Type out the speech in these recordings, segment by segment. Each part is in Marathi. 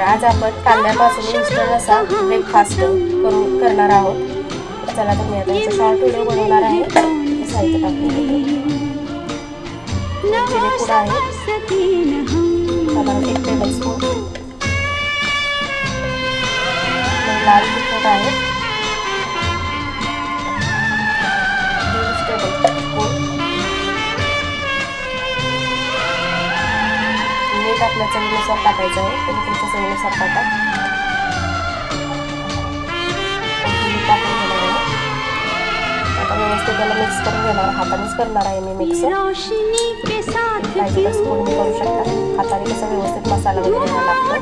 आज आपण कांद्यापासून इन्स्टंट असा ब्रेकफास्ट करणार आहोत. चला तर मी आता याचा शॉर्ट व्हिडिओ बनवणार आहे. साहित्य टाकून जिरे पूड आहे साधारण 1 टेबलस्पून, लाल तिखट आहे 1.5 टेबलस्पून, मीठ आपल्या चवीनुसार टाकायचं आहे. तुम्ही तुमच्या चवीनुसार टाका. टाकून घेणार आहे. आता व्यवस्थित त्याला मिक्स करून घेणार. हातानेच करणार आहे मी मिक्स. पाहिजे तर स्पून करू शकता. हाताने कसं व्यवस्थित मसाला वगैरे लागतो.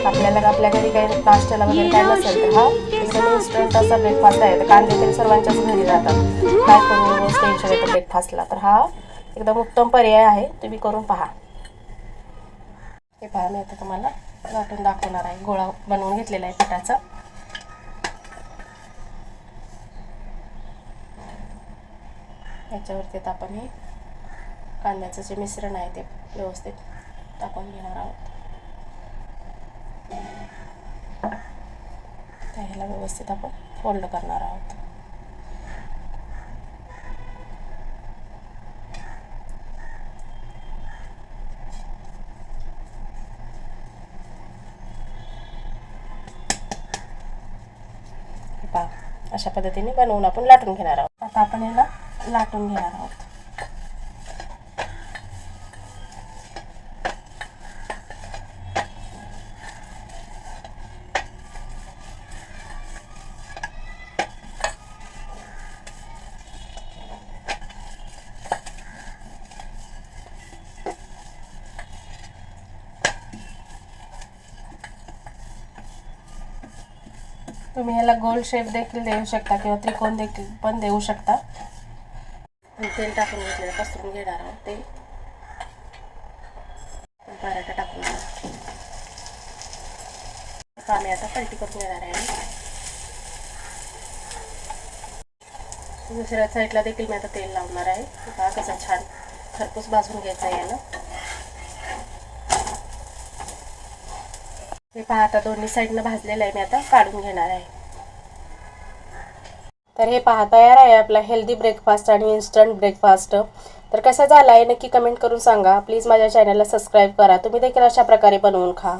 आपल्याला आपल्या घरी काही नाश्त्याला वगैरे काय नसेल तर हा एकदम इन्स्टंट असा ब्रेकफास्ट आहे. तर कांदे तरी सर्वांच्याच घरी जातात. काय करून रोज टेन्शन येतं ब्रेकफास्टला, तर हा एकदम उत्तम पर्याय आहे. तुम्ही करून पहा. हे पहा, मी आता तुम्हाला लाटून दाखवणार आहे. गोळा बनवून घेतलेला आहे पिठाचा. याच्यावरती आता आपण हे कांद्याचं जे मिश्रण आहे ते व्यवस्थित टाकून घेणार आहोत. त्याला व्यवस्थित आपण फोल्ड करणार आहोत. पहा, अशा पद्धतीने बनवून आपण लाटून घेणार आहोत. आता आपण याला लाटून घेणार आहोत. तुम्ही ह्याला गोल शेप देखील देऊ शकता किंवा त्रिकोण देखील पण देऊ शकता. तेल टाकून घेतलेलं पसरून घेणार आहोत. तेल पराठा टाकून आम्ही आता पलटी करून घेणार आहे. दुसऱ्या साईडला देखील मी आता तेल लावणार आहे. पहा कसं छान खरपूस भाजून घ्यायचं आहे याला. हे पहा, आता दोन्ही साईडनं भाजलेलं आहे. मी आता काढून घेणार आहे. तर हे पहा, तयार आहे आपला हेल्दी ब्रेकफास्ट आणि इन्स्टंट ब्रेकफास्ट. तर कसा झाला आहे नक्की कमेंट करून सांगा. प्लीज माझ्या चॅनलला सबस्क्राईब करा. तुम्ही देखील अशा प्रकारे बनवून खा.